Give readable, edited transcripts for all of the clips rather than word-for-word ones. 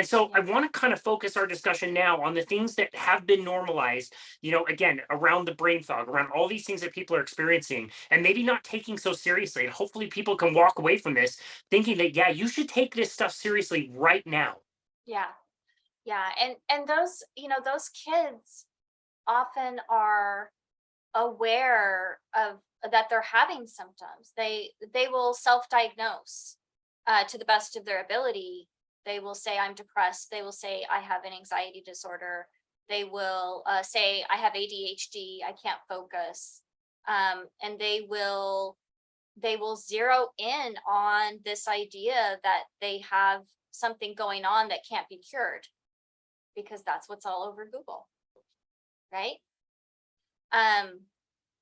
And so I Yeah. want to kind of focus our discussion now on the things that have been normalized, again, around the brain fog, around all these things that people are experiencing and maybe not taking so seriously. And hopefully people can walk away from this thinking that, yeah, you should take this stuff seriously right now. Yeah. Yeah. And those, those kids often are aware of that they're having symptoms. They will self-diagnose to the best of their ability. They will say I'm depressed. They will say I have an anxiety disorder. They will say I have ADHD. I can't focus. And they will zero in on this idea that they have something going on that can't be cured because that's what's all over Google, right? Um,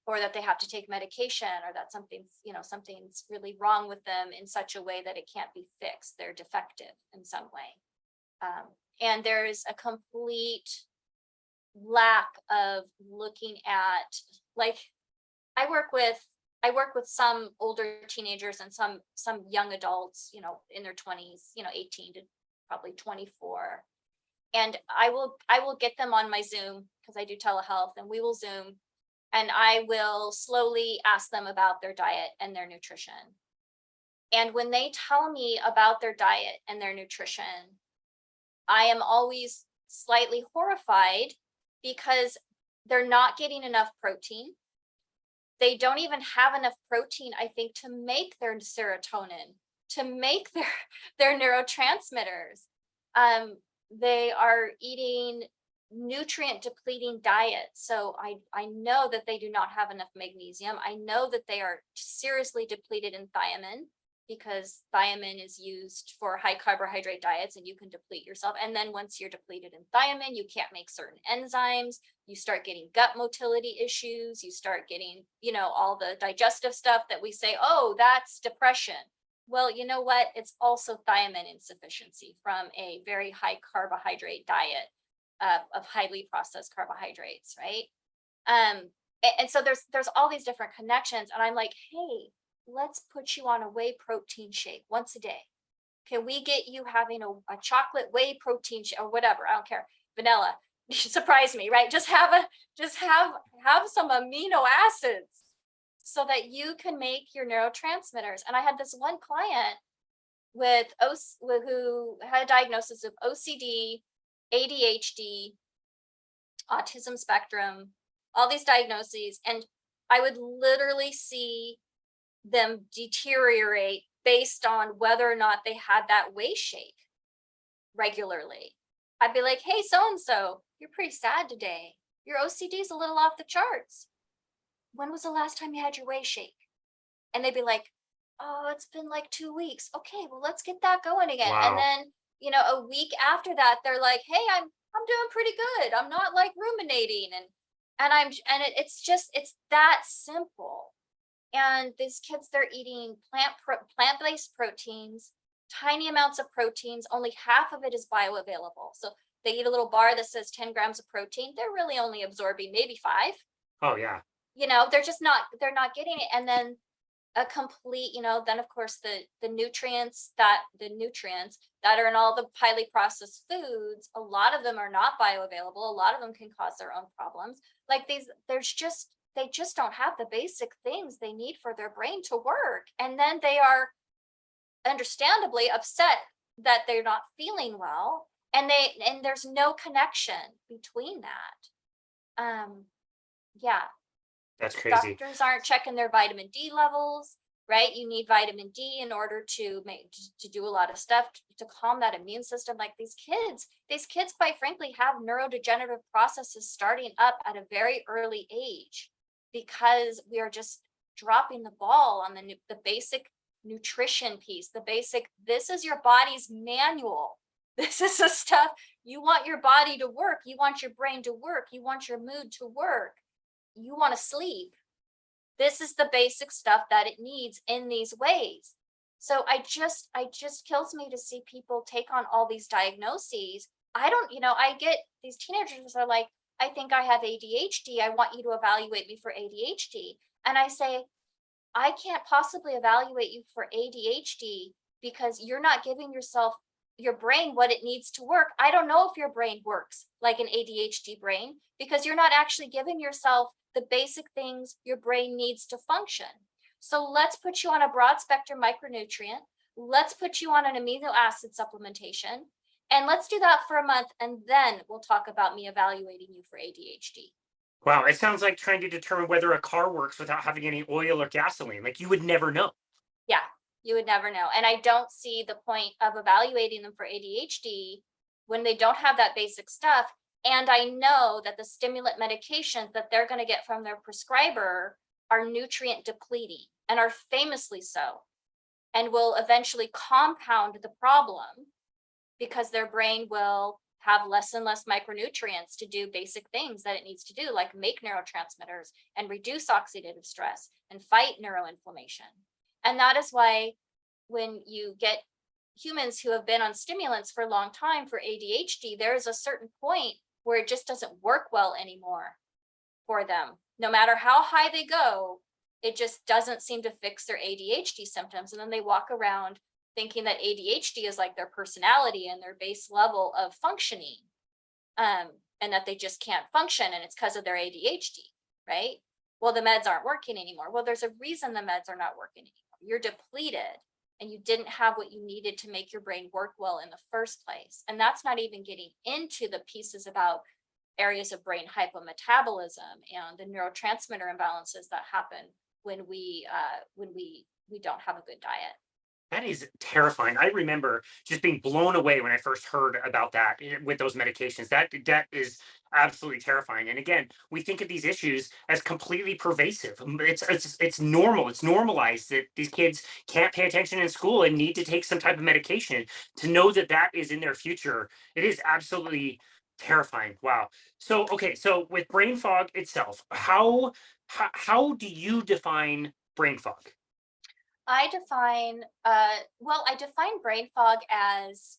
or that they have to take medication or that something's really wrong with them in such a way that it can't be fixed. They're defective in some way. And there's a complete lack of looking at, like, I work with I work with some older teenagers and some young adults, in their 20s, 18 to probably 24. And I will get them on my Zoom because I do telehealth, and we will Zoom, and I will slowly ask them about their diet and their nutrition. And when they tell me about their diet and their nutrition, I am always slightly horrified because they're not getting enough protein. They don't even have enough protein, I think, to make their serotonin, to make their their neurotransmitters. They are eating nutrient depleting diets. So I know that they do not have enough magnesium. I know that they are seriously depleted in thiamine because thiamine is used for high carbohydrate diets and you can deplete yourself. And then once you're depleted in thiamine, you can't make certain enzymes. You start getting gut motility issues. You start getting, all the digestive stuff that we say, oh, that's depression. Well, you know what? It's also thiamine insufficiency from a very high carbohydrate diet of highly processed carbohydrates, right? And so there's all these different connections, and I'm like, hey, let's put you on a whey protein shake once a day. Can we get you having a chocolate whey protein shake or whatever? I don't care. Vanilla. Surprise me, right? Just have some amino acids so that you can make your neurotransmitters. And I had this one client who had a diagnosis of OCD, ADHD, autism spectrum, all these diagnoses, and I would literally see them deteriorate based on whether or not they had that whey shake regularly. I'd be like, hey, so and so, you're pretty sad today. Your OCD is a little off the charts. When was the last time you had your whey shake? And they'd be like, oh, it's been like 2 weeks. Okay, well, let's get that going again. And Wow. then, a week after that, they're like, hey, I'm doing pretty good. I'm not like ruminating. It's that simple. And these kids, they're eating plant-based proteins, tiny amounts of proteins. Only half of it is bioavailable. So they eat a little bar that says 10 grams of protein. They're really only absorbing maybe 5. Oh, yeah. They're not getting it. And then a complete, then of course the nutrients that are in all the highly processed foods, a lot of them are not bioavailable. A lot of them can cause their own problems. Like they just don't have the basic things they need for their brain to work. And then they are understandably upset that they're not feeling well. And there's no connection between that. Yeah, That's crazy. doctors aren't checking their vitamin D levels, right? You need vitamin D in order to do a lot of stuff to calm that immune system. Like these kids, quite frankly, have neurodegenerative processes starting up at a very early age because we are just dropping the ball on the basic nutrition piece. This is your body's manual. This is the stuff you want your body to work. You want your brain to work. You want your mood to work. You want to sleep. This is the basic stuff that it needs in these ways. So I just kills me to see people take on all these diagnoses. I don't, I get these teenagers are like, I think I have ADHD. I want you to evaluate me for ADHD. And I say, I can't possibly evaluate you for ADHD because you're not giving yourself your brain what it needs to work. I don't know if your brain works like an ADHD brain because you're not actually giving yourself the basic things your brain needs to function. So let's put you on a broad spectrum micronutrient. Let's put you on an amino acid supplementation. And let's do that for a month. And then we'll talk about me evaluating you for ADHD. Wow, it sounds like trying to determine whether a car works without having any oil or gasoline. Like you would never know. Yeah, you would never know. And I don't see the point of evaluating them for ADHD when they don't have that basic stuff. And I know that the stimulant medications that they're going to get from their prescriber are nutrient depleting and are famously so, and will eventually compound the problem because their brain will have less and less micronutrients to do basic things that it needs to do, like make neurotransmitters and reduce oxidative stress and fight neuroinflammation. And that is why when you get humans who have been on stimulants for a long time for ADHD, there is a certain point where it just doesn't work well anymore for them. No matter how high they go, it just doesn't seem to fix their ADHD symptoms. And then they walk around thinking that ADHD is like their personality and their base level of functioning, and that they just can't function and it's because of their ADHD, right? Well, the meds aren't working anymore. Well, there's a reason the meds are not working anymore. You're depleted and you didn't have what you needed to make your brain work well in the first place. And that's not even getting into the pieces about areas of brain hypometabolism and the neurotransmitter imbalances that happen when we don't have a good diet. That is terrifying. I remember just being blown away when I first heard about that with those medications. That is absolutely terrifying. And again, we think of these issues as completely pervasive. It's normal. It's normalized that these kids can't pay attention in school and need to take some type of medication. To know that that is in their future, it is absolutely terrifying. Wow. So okay, so with brain fog itself, how do you define brain fog? I define brain fog as,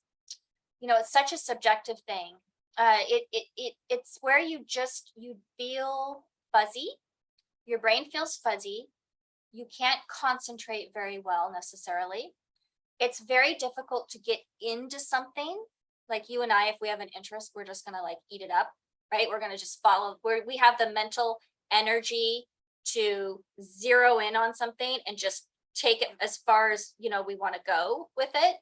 it's such a subjective thing. It's where you feel fuzzy, your brain feels fuzzy, you can't concentrate very well necessarily. It's very difficult to get into something. Like you and I, if we have an interest, we're just gonna like eat it up, right? We're gonna just follow where we have the mental energy to zero in on something and just take it as far as we want to go with it,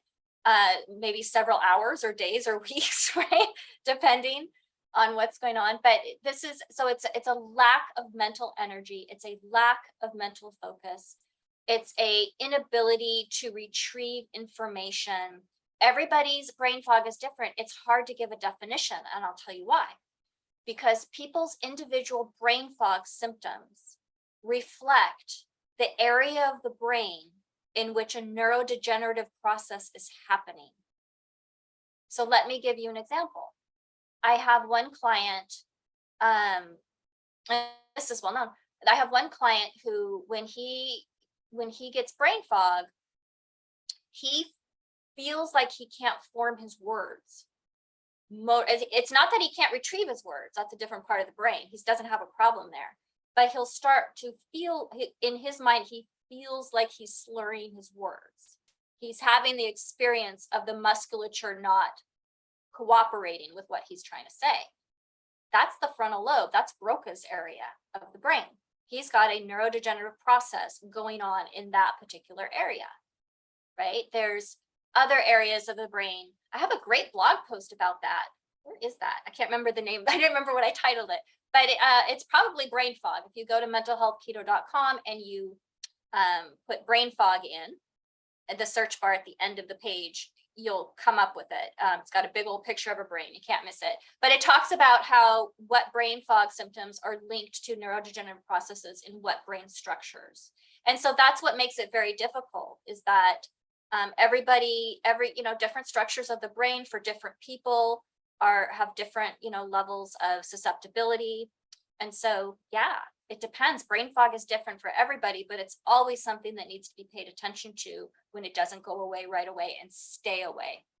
maybe several hours or days or weeks, right, depending on what's going on. But this is so it's a lack of mental energy, it's a lack of mental focus, it's a inability to retrieve information. Everybody's brain fog is different. It's hard to give a definition, and I'll tell you why. Because people's individual brain fog symptoms reflect the area of the brain in which a neurodegenerative process is happening. So let me give you an example. I have one client, and this is well known. I have one client who, when he gets brain fog, he feels like he can't form his words. It's not that he can't retrieve his words. That's a different part of the brain. He doesn't have a problem there. But he'll start to feel, in his mind, he feels like he's slurring his words. He's having the experience of the musculature not cooperating with what he's trying to say. That's the frontal lobe. That's Broca's area of the brain. He's got a neurodegenerative process going on in that particular area, right? There's other areas of the brain. I have a great blog post about that. Where is that? I can't remember the name. I didn't remember what I titled it, but it's probably brain fog. If you go to mentalhealthketo.com and you put brain fog in at the search bar at the end of the page, you'll come up with it. It's got a big old picture of a brain. You can't miss it. But it talks about how what brain fog symptoms are linked to neurodegenerative processes in what brain structures. And so that's what makes it very difficult, is that different structures of the brain for different people have different, levels of susceptibility. And so, yeah, it depends. Brain fog is different for everybody, but it's always something that needs to be paid attention to when it doesn't go away right away and stay away.